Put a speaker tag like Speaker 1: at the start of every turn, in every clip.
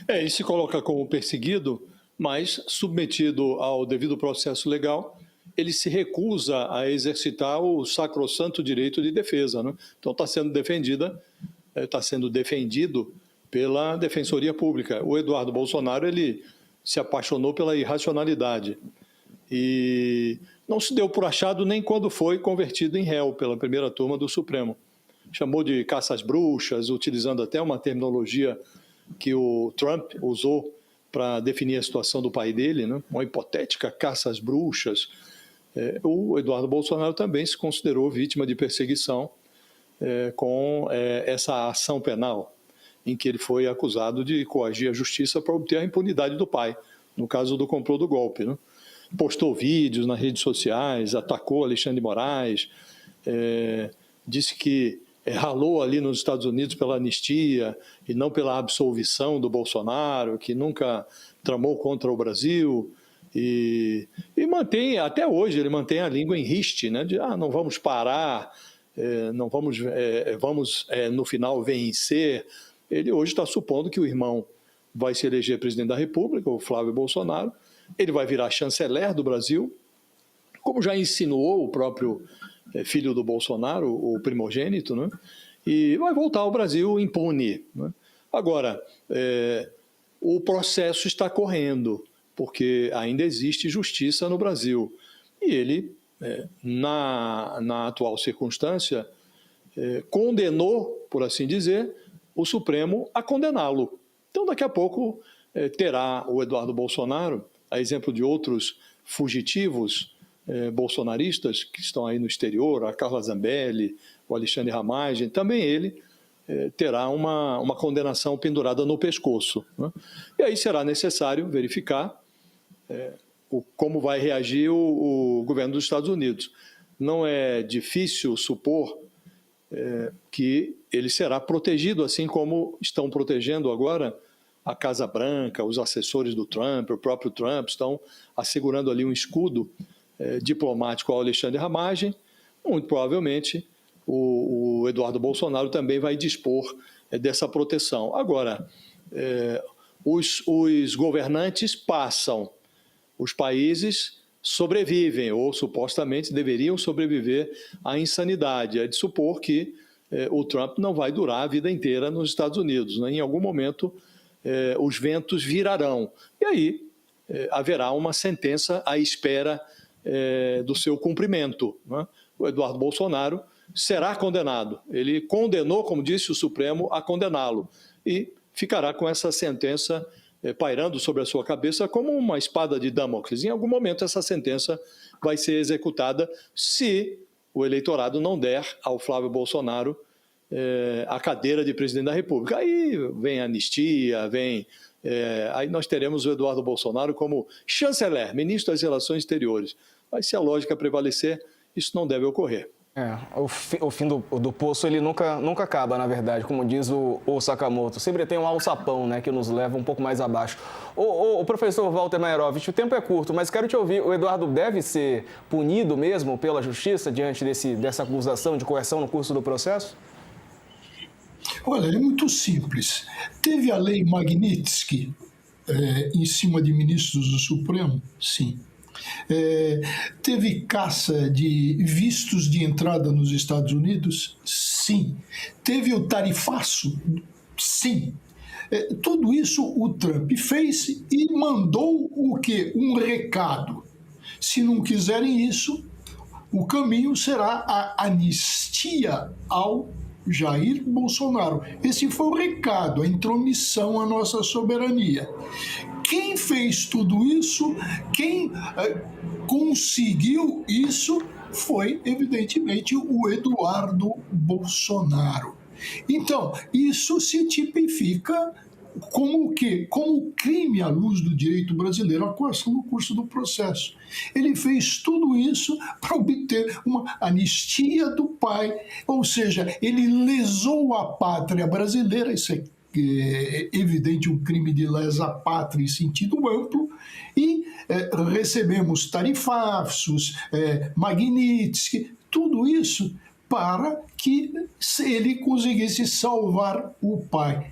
Speaker 1: Ele se coloca como perseguido, mas submetido ao devido processo legal, ele se recusa a exercitar o sacrossanto direito de defesa, né? Então está sendo defendido pela Defensoria Pública. O Eduardo Bolsonaro, ele se apaixonou pela irracionalidade e não se deu por achado nem quando foi convertido em réu pela primeira turma do Supremo. Chamou de caça às bruxas, utilizando até uma terminologia que o Trump usou para definir a situação do pai dele, né? Uma hipotética caça às bruxas. O Eduardo Bolsonaro também se considerou vítima de perseguição com essa ação penal, em que ele foi acusado de coagir a justiça para obter a impunidade do pai, no caso do complô do golpe, né? Postou vídeos nas redes sociais, atacou Alexandre de Moraes, disse que ralou ali nos Estados Unidos pela anistia e não pela absolvição do Bolsonaro, que nunca tramou contra o Brasil, e mantém, até hoje, ele mantém a língua em riste, né, de não vamos parar, não vamos, vamos no final vencer. Ele hoje está supondo que o irmão vai se eleger presidente da República, o Flávio Bolsonaro, ele vai virar chanceler do Brasil, como já insinuou o próprio filho do Bolsonaro, o primogênito, né? E vai voltar ao Brasil impune, né? Agora, o processo está correndo, porque ainda existe justiça no Brasil. E ele, na atual circunstância, condenou, por assim dizer, o Supremo a condená-lo. Então, daqui a pouco, terá o Eduardo Bolsonaro, a exemplo de outros fugitivos bolsonaristas que estão aí no exterior, a Carla Zambelli, o Alexandre Ramagem, também ele terá uma condenação pendurada no pescoço, né? E aí será necessário verificar como vai reagir o governo dos Estados Unidos. Não é difícil supor que ele será protegido, assim como estão protegendo agora a Casa Branca, os assessores do Trump, o próprio Trump, estão assegurando ali um escudo diplomático ao Alexandre Ramagem. Muito provavelmente o Eduardo Bolsonaro também vai dispor dessa proteção. Agora, os governantes passam, os países sobrevivem, ou supostamente deveriam sobreviver à insanidade. É de supor que o Trump não vai durar a vida inteira nos Estados Unidos, né? Em algum momento, os ventos virarão. E aí haverá uma sentença à espera do seu cumprimento, né? O Eduardo Bolsonaro será condenado. Ele condenou, como disse o Supremo, a condená-lo. E ficará com essa sentença pairando sobre a sua cabeça como uma espada de Damocles. Em algum momento essa sentença vai ser executada se o eleitorado não der ao Flávio Bolsonaro a cadeira de presidente da República. Aí vem a anistia, aí nós teremos o Eduardo Bolsonaro como chanceler, ministro das Relações Exteriores. Mas se a lógica prevalecer, isso não deve ocorrer.
Speaker 2: O fim do poço, ele nunca acaba, na verdade, como diz o Sakamoto. Sempre tem um alçapão, né, que nos leva um pouco mais abaixo. O professor Walter Maierovitch, o tempo é curto, mas quero te ouvir. O Eduardo deve ser punido mesmo pela justiça diante dessa acusação de coerção no curso do processo?
Speaker 3: Olha, é muito simples. Teve a lei Magnitsky em cima de ministros do Supremo? Sim. Teve caça de vistos de entrada nos Estados Unidos? Sim. Teve o tarifaço? Sim. Tudo isso o Trump fez e mandou o quê? Um recado. Se não quiserem isso, o caminho será a anistia ao Jair Bolsonaro. Esse foi o recado, a intromissão à nossa soberania. Quem fez tudo isso, quem conseguiu isso, foi, evidentemente, o Eduardo Bolsonaro. Então, isso se tipifica como o quê? Como crime à luz do direito brasileiro, a coerção no curso do processo. Ele fez tudo isso para obter uma anistia do pai, ou seja, ele lesou a pátria brasileira, isso é evidente um crime de lesa pátria em sentido amplo, e recebemos tarifaços, Magnitsky, tudo isso para que ele conseguisse salvar o pai.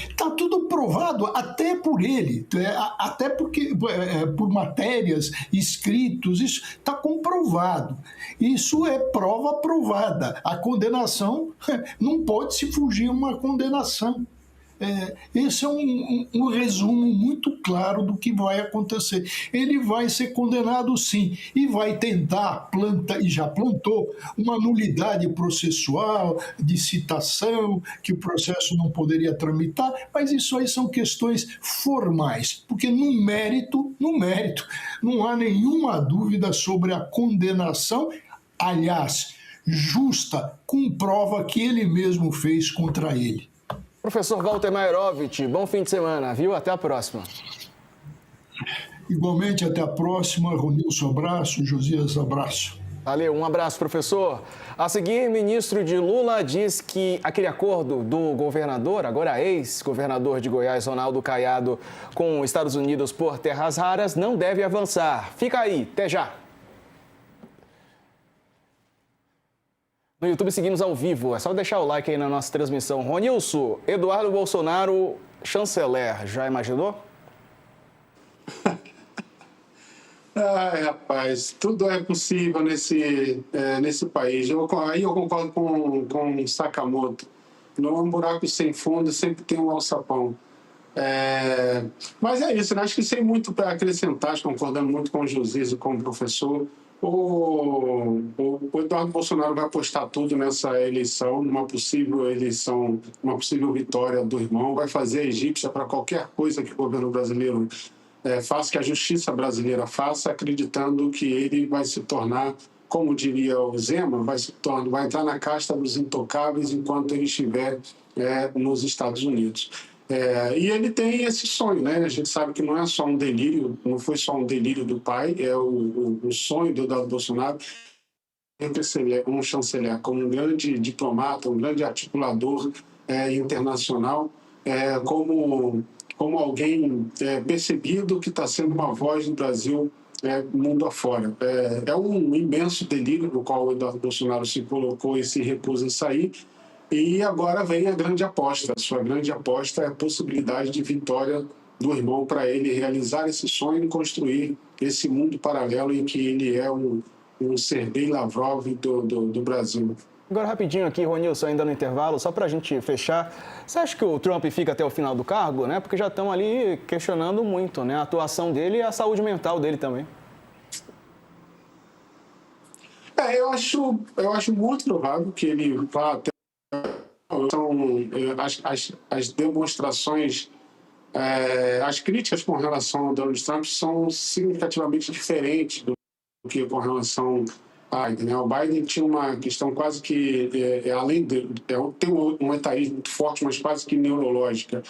Speaker 3: Está tudo provado, até por ele, até porque por matérias, escritos, isso está comprovado. Isso é prova provada. A condenação, não pode se fugir uma condenação. Esse é um resumo muito claro do que vai acontecer. Ele vai ser condenado, sim, e vai tentar, e já plantou, uma nulidade processual, de citação, que o processo não poderia tramitar, mas isso aí são questões formais, porque no mérito, não há nenhuma dúvida sobre a condenação, aliás, justa, com prova que ele mesmo fez contra ele.
Speaker 2: Professor Walter Maierovitch, bom fim de semana, viu? Até a próxima.
Speaker 3: Igualmente, até a próxima. Ronilson, abraço. Josias, abraço.
Speaker 2: Valeu, um abraço, professor. A seguir, ministro de Lula diz que aquele acordo do governador, agora ex-governador de Goiás, Ronaldo Caiado, com os Estados Unidos por terras raras, não deve avançar. Fica aí, até já. No YouTube seguimos ao vivo, é só deixar o like aí na nossa transmissão. Ronilson, Eduardo Bolsonaro, chanceler, já imaginou?
Speaker 4: Ai, rapaz, tudo é possível nesse país. Aí eu concordo com o Sakamoto. Num buraco sem fundo sempre tem um alçapão. Mas é isso, né? Acho que sem muito para acrescentar, concordando muito com o Josias e com o professor. O Eduardo Bolsonaro vai apostar tudo nessa eleição, numa possível eleição, uma possível vitória do irmão, vai fazer a egípcia para qualquer coisa que o governo brasileiro faça, que a justiça brasileira faça, acreditando que ele vai se tornar, como diria o Zema, vai entrar na casta dos intocáveis enquanto ele estiver nos Estados Unidos. E ele tem esse sonho, né? A gente sabe que não é só um delírio, não foi só um delírio do pai, é o sonho do Eduardo Bolsonaro, um chanceler como um grande diplomata, um grande articulador internacional, como alguém percebido que está sendo uma voz do Brasil mundo afora. É um imenso delírio no qual o Eduardo Bolsonaro se colocou e se recusa a sair. E agora vem a grande aposta. A sua grande aposta é a possibilidade de vitória do irmão para ele realizar esse sonho e construir esse mundo paralelo em que ele é um Sergei Lavrov do Brasil.
Speaker 2: Agora, rapidinho aqui, Ronilson, ainda no intervalo, só para a gente fechar. Você acha que o Trump fica até o final do cargo, né? Porque já estão ali questionando muito, né? A atuação dele e a saúde mental dele também.
Speaker 4: Eu acho muito provável que ele vá até... As demonstrações, as críticas com relação ao Donald Trump são significativamente diferentes do que com relação a Biden, né? O Biden tinha uma questão quase que, além de... tem um etarismo muito forte, mas quase que neurológica.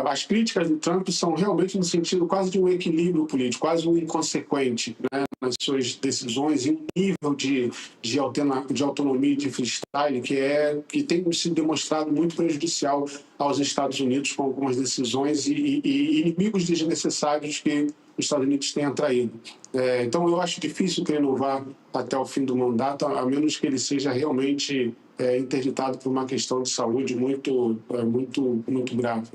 Speaker 4: As críticas do Trump são realmente no sentido quase de um equilíbrio político, quase um inconsequente, né, nas suas decisões, e um nível de autonomia e de freestyle que tem sido demonstrado muito prejudicial aos Estados Unidos com algumas decisões e inimigos desnecessários que os Estados Unidos têm atraído. Então, eu acho difícil que ele não vá até o fim do mandato, a menos que ele seja realmente interditado por uma questão de saúde muito grave.